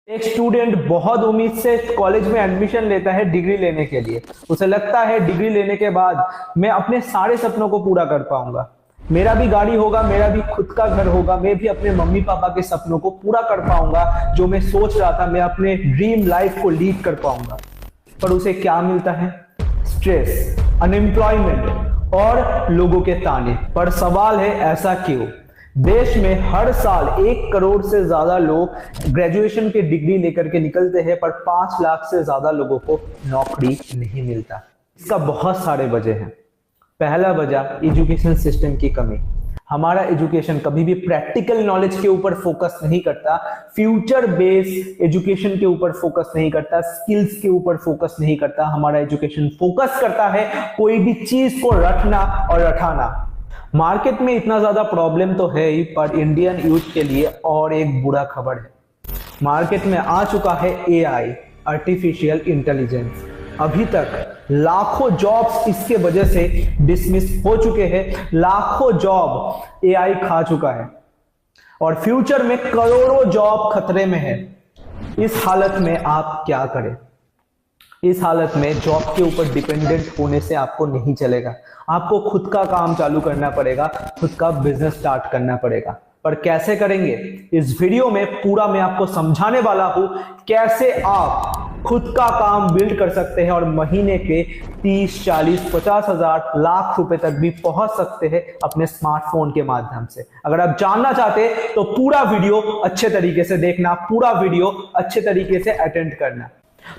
एक स्टूडेंट बहुत उम्मीद से कॉलेज में एडमिशन लेता है डिग्री लेने के लिए। उसे लगता है डिग्री लेने के बाद मैं अपने सारे सपनों को पूरा कर पाऊंगा, मेरा भी गाड़ी होगा, मेरा भी खुद का घर होगा, मैं भी अपने मम्मी पापा के सपनों को पूरा कर पाऊंगा, जो मैं सोच रहा था मैं अपने ड्रीम लाइफ को लीड कर पाऊंगा। पर उसे क्या मिलता है? स्ट्रेस, अनएम्प्लॉयमेंट और लोगों के ताने। पर सवाल है, ऐसा क्यों? देश में हर साल 1 करोड़ से ज्यादा लोग ग्रेजुएशन की डिग्री लेकर के निकलते हैं, पर 5 लाख से ज्यादा लोगों को नौकरी नहीं मिलता। इसका बहुत सारे वजह हैं। पहला वजह एजुकेशन सिस्टम की कमी। हमारा एजुकेशन कभी भी प्रैक्टिकल नॉलेज के ऊपर फोकस नहीं करता, फ्यूचर बेस्ड एजुकेशन के ऊपर फोकस नहीं करता, स्किल्स के ऊपर फोकस नहीं करता। हमारा एजुकेशन फोकस करता है कोई भी चीज को रटना और रटाना। मार्केट में इतना ज्यादा प्रॉब्लम तो है ही, पर इंडियन यूथ के लिए और एक बुरा खबर है। मार्केट में आ चुका है एआई, आर्टिफिशियल इंटेलिजेंस। अभी तक लाखों जॉब्स इसके वजह से डिसमिस हो चुके हैं, लाखों जॉब एआई खा चुका है और फ्यूचर में करोड़ों जॉब खतरे में है। इस हालत में आप क्या करें? इस हालत में जॉब के ऊपर डिपेंडेंट होने से आपको नहीं चलेगा। आपको खुद का काम चालू करना पड़ेगा, खुद का बिजनेस स्टार्ट करना पड़ेगा। पर कैसे करेंगे? इस वीडियो में पूरा मैं आपको समझाने वाला हूं कैसे आप खुद का काम बिल्ड कर सकते हैं और महीने के 30, 40, 50 हजार, लाख रुपए तक भी पहुंच सकते हैं अपने स्मार्टफोन के माध्यम से। अगर आप जानना चाहते हैं तो पूरा वीडियो अच्छे तरीके से देखना, पूरा वीडियो अच्छे तरीके से अटेंड करना।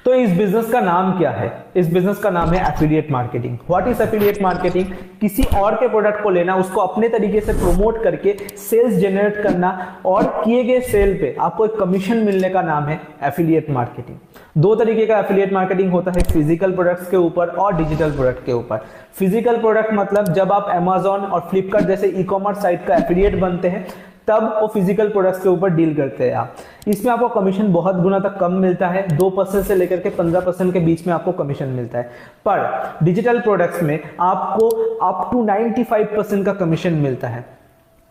तो इस बिजनेस का नाम क्या है? इस बिजनेस का नाम है affiliate marketing. What is affiliate marketing? किसी और के प्रोडक्ट को लेना, उसको अपने तरीके से प्रमोट करके सेल्स जनरेट करना और किए गए सेल पे आपको एक कमीशन मिलने का नाम है एफिलिएट मार्केटिंग। 2 तरीके का एफिलिएट मार्केटिंग होता है, फिजिकल प्रोडक्ट्स के ऊपर और डिजिटल प्रोडक्ट के ऊपर। फिजिकल प्रोडक्ट मतलब जब आप अमेजॉन और फ्लिपकार्ट जैसे ई कॉमर्स साइट का एफिलिएट बनते हैं, तब वो फिजिकल प्रोडक्ट्स के ऊपर डील करते हैं आप। इसमें आपको कमीशन बहुत गुना तक कम मिलता है, 2% से लेकर के 15% के बीच में आपको कमीशन मिलता है। पर डिजिटल प्रोडक्ट्स में आपको अप टू 95% का कमीशन मिलता है।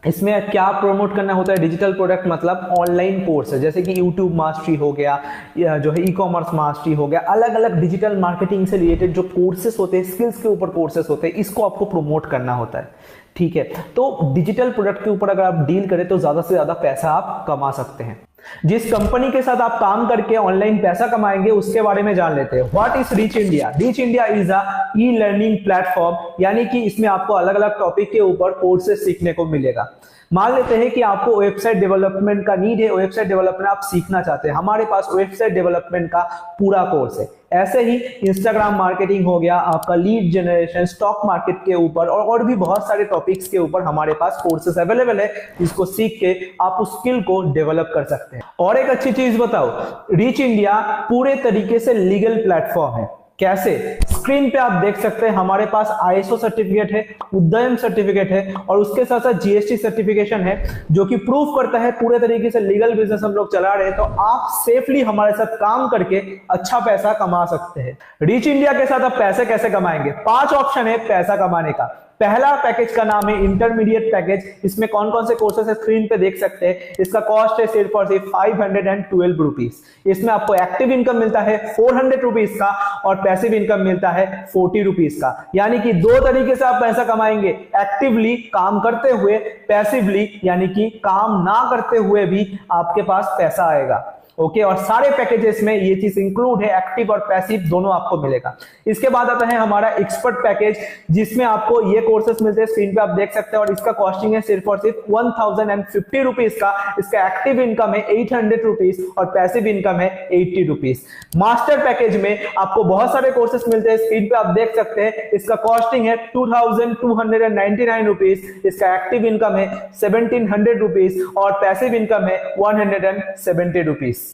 इसमें क्या प्रमोट करना होता है? डिजिटल प्रोडक्ट मतलब ऑनलाइन कोर्स है, जैसे कि यूट्यूब मास्टरी हो गया, या जो है ई कॉमर्स मास्टरी हो गया, अलग अलग डिजिटल मार्केटिंग से रिलेटेड जो कोर्सेस होते हैं, स्किल्स के ऊपर कोर्सेस होते हैं, इसको आपको प्रमोट करना होता है। ठीक है, तो डिजिटल प्रोडक्ट के ऊपर अगर आप डील करें तो ज्यादा से ज्यादा पैसा आप कमा सकते हैं। जिस कंपनी के साथ आप काम करके ऑनलाइन पैसा कमाएंगे उसके बारे में जान लेते हैं। What is reach India? Reach India is a e learning platform, यानी कि इसमें आपको अलग अलग टॉपिक के ऊपर कोर्सेस सीखने को मिलेगा। मान लेते हैं कि आपको वेबसाइट डेवलपमेंट का नीड है, वेबसाइट डेवलपमेंट आप सीखना चाहते हैं, हमारे पास वेबसाइट डेवलपमेंट का पूरा कोर्स है। ऐसे ही इंस्टाग्राम मार्केटिंग हो गया, आपका लीड जनरेशन, स्टॉक मार्केट के ऊपर और भी बहुत सारे टॉपिक्स के ऊपर हमारे पास कोर्सेस अवेलेबल है, जिसको सीख के आप उस स्किल को डेवलप कर सकते हैं। और एक अच्छी चीज बताओ, रीच इंडिया पूरे तरीके से लीगल प्लेटफॉर्म है। कैसे? स्क्रीन पे आप देख सकते हैं हमारे पास आईएसओ सर्टिफिकेट है, उद्यम सर्टिफिकेट है और उसके साथ साथ जीएसटी सर्टिफिकेशन है, जो कि प्रूफ करता है पूरे तरीके से लीगल बिजनेस हम लोग चला रहे हैं। तो आप सेफली हमारे साथ काम करके अच्छा पैसा कमा सकते हैं। रीच इंडिया के साथ आप पैसे कैसे कमाएंगे? 5 ऑप्शन है पैसा कमाने का। पहला पैकेज का नाम है इंटरमीडिएट पैकेज। इसमें कौन कौन से कोर्सेस है स्क्रीन पे देख सकते हैं। इसका कॉस्ट है सिर्फ और सिर्फ 512 रुपीज। इसमें आपको एक्टिव इनकम मिलता है 400 रुपीज का और पैसिव इनकम मिलता है 40 रुपीज का। यानी कि 2 तरीके से आप पैसा कमाएंगे, एक्टिवली काम करते हुए, पैसिवली यानी कि काम ना करते हुए भी आपके पास पैसा आएगा। ओके, और सारे पैकेजेस में ये चीज इंक्लूड है, एक्टिव और पैसिव दोनों आपको मिलेगा। इसके बाद आता है हमारा एक्सपर्ट पैकेज, जिसमें आपको ये कोर्सेस मिलते हैं, स्क्रीन पे आप देख सकते हैं, और इसका कॉस्टिंग है सिर्फ और सिर्फ 1050 रुपीज का। इसका एक्टिव इनकम है 800 रुपीज और पैसिव इनकम है 80 रुपीज। मास्टर पैकेज में आपको बहुत सारे कोर्सेस मिलते हैं, स्क्रीन पे आप देख सकते हैं। इसका कॉस्टिंग है 2299 रुपीज। इसका एक्टिव इनकम है 1700 रुपीज और पैसिव इनकम है 170 रुपीज।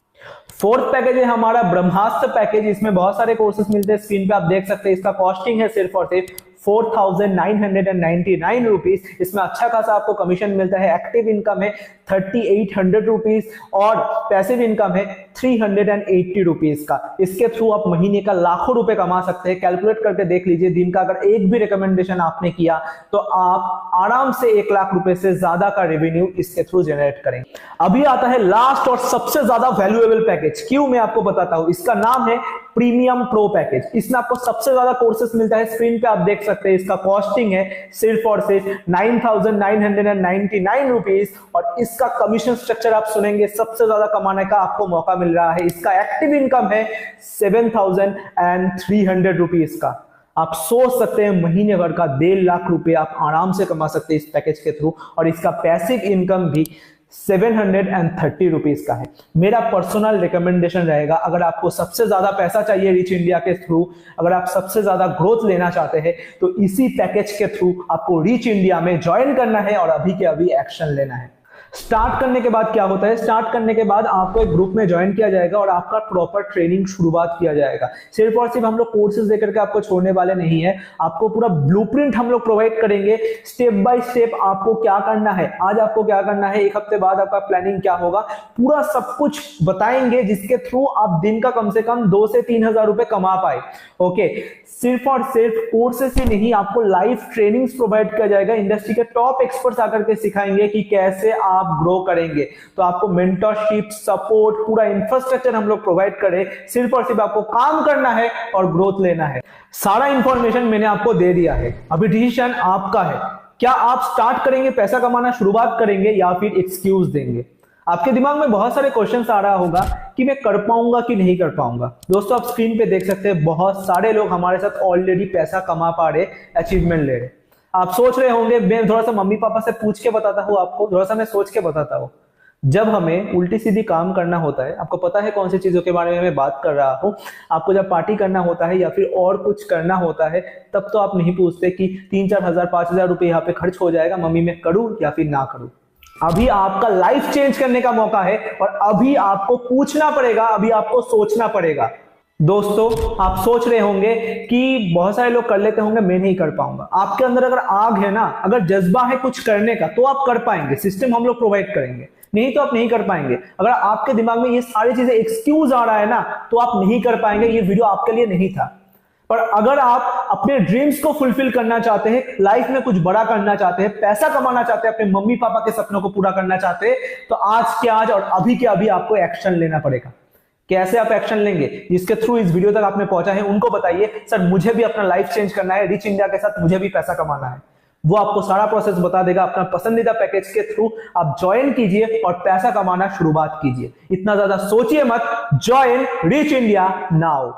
4th पैकेज है हमारा ब्रह्मास्त्र पैकेज। इसमें बहुत सारे कोर्सेस मिलते हैं, स्क्रीन पे आप देख सकते हैं। इसका कॉस्टिंग है सिर्फ और सिर्फ 4,999 रुपीज। इसमें अच्छा खासा आपको कमीशन मिलता है। एक्टिव इनकम है 3,800 रुपीज और पैसिव इनकम है 380 रुपीज का। इसके थ्रू आप महीने का लाखों रुपए कमा सकते हैं। कैलकुलेट करके देख लीजिए, दिन का अगर एक भी रिकमेंडेशन आपने किया तो आप आराम से 1 लाख रुपए से ज्यादा का रेवेन्यू इसके थ्रू जनरेट करेंगे। अभी आता है लास्ट और सबसे ज्यादा वैल्यूएबल पैकेज। क्यों, मैं आपको बताता हूं। इसका नाम है प्रीमियम प्रो पैकेज। इसमें आपको सबसे ज्यादा कोर्सेस मिलता है। स्क्रीन पे आप देख सकते हैं, इसका कॉस्टिंग है सिर्फ और सिर्फ 9,999 रुपीज और इसका कमीशन स्ट्रक्चर आप सुनेंगे, सबसे ज्यादा कमाने का आपको मौका मिल रहा है। इसका एक्टिव इनकम है 7,300 रुपीज का। आप सोच सकते हैं महीने भर का 1.5 लाख रुपए आप आराम से कमा सकते हैं इस पैकेज के थ्रू। और इसका पैसिव इनकम भी 730 रुपीज का है। मेरा पर्सनल रिकमेंडेशन रहेगा, अगर आपको सबसे ज्यादा पैसा चाहिए रीच इंडिया के थ्रू, अगर आप सबसे ज्यादा ग्रोथ लेना चाहते हैं तो इसी पैकेज के थ्रू आपको रीच इंडिया में ज्वाइन करना है और अभी के अभी एक्शन लेना है। स्टार्ट करने के बाद क्या होता है, स्टार्ट करने के बाद आपको एक ग्रुप में ज्वाइन किया जाएगा और आपका प्रॉपर ट्रेनिंग शुरुआत किया जाएगा। सिर्फ और सिर्फ हम लोग कोर्सेज देकर के आपको छोड़ने वाले नहीं है, आपको पूरा ब्लूप्रिंट हम लोग प्रोवाइड करेंगे। स्टेप बाय स्टेप आपको क्या करना है, आज आपको क्या करना है, एक हफ्ते बाद आपका प्लानिंग क्या होगा, पूरा सब कुछ बताएंगे, जिसके थ्रू आप दिन का कम से कम 2 से 3 हजार रुपए कमा पाए। ओके, सिर्फ और सिर्फ कोर्सेस ही नहीं, आपको लाइव ट्रेनिंग्स प्रोवाइड किया जाएगा। इंडस्ट्री के टॉप एक्सपर्ट्स आकर के सिखाएंगे कि कैसे आप ग्रो करेंगे। तो आपको मेंटरशिप, सपोर्ट, पूरा इंफ्रास्ट्रक्चर हम लोग प्रोवाइड करें। सिर्फ और सिर्फ आपको काम करना है और ग्रोथ लेना है। सारा इंफॉर्मेशन मैंने आपको दे दिया है, अभी डिसीजन आपका है। क्या आप स्टार्ट करेंगे, पैसा कमाना शुरुआत करेंगे या फिर एक्सक्यूज देंगे। आपके दिमाग में बहुत सारे क्वेश्चंस आ रहा होगा कि मैं कर पाऊंगा कि नहीं कर पाऊंगा। दोस्तों, आप स्क्रीन पे देख सकते हैं बहुत सारे लोग हमारे साथ ऑलरेडी पैसा कमा पा रहे, अचीवमेंट ले रहे। आप सोच रहे होंगे, मैं थोड़ा सा मम्मी पापा से पूछ के बताता हूँ आपको, थोड़ा सा मैं सोच के बताता हूँ। जब हमें उल्टी सीधी काम करना होता है, आपको पता है कौन सी चीजों के बारे में मैं बात कर रहा हूँ। आपको जब पार्टी करना होता है या फिर और कुछ करना होता है, तब तो आप नहीं पूछते कि 3-4 हजार 5 हजार रुपए यहाँ पे खर्च हो जाएगा, मम्मी मैं करूँ या फिर ना करूँ। अभी आपका लाइफ चेंज करने का मौका है और अभी आपको पूछना पड़ेगा, अभी आपको सोचना पड़ेगा। दोस्तों, आप सोच रहे होंगे कि बहुत सारे लोग कर लेते होंगे, मैं नहीं कर पाऊंगा। आपके अंदर अगर आग है ना, अगर जज्बा है कुछ करने का, तो आप कर पाएंगे। सिस्टम हम लोग प्रोवाइड करेंगे, नहीं तो आप नहीं कर पाएंगे। अगर आपके दिमाग में ये सारी चीजें एक्सक्यूज आ रहा है ना, तो आप नहीं कर पाएंगे। ये वीडियो आपके लिए नहीं था। पर अगर आप अपने ड्रीम्स को फुलफिल करना चाहते हैं, लाइफ में कुछ बड़ा करना चाहते हैं, पैसा कमाना चाहते हैं, अपने मम्मी पापा के सपनों को पूरा करना चाहते हैं, तो आज के आज और अभी के अभी आपको एक्शन लेना पड़ेगा। कैसे आप एक्शन लेंगे, जिसके थ्रू इस वीडियो तक आपने पहुंचा है, उनको बताइए सर मुझे भी अपना लाइफ चेंज करना है, रिच इंडिया के साथ मुझे भी पैसा कमाना है। वो आपको सारा प्रोसेस बता देगा। अपना पसंदीदा पैकेज के थ्रू आप ज्वाइन कीजिए और पैसा कमाना शुरुआत कीजिए। इतना ज्यादा सोचिए मत, ज्वाइन रिच इंडिया नाउ।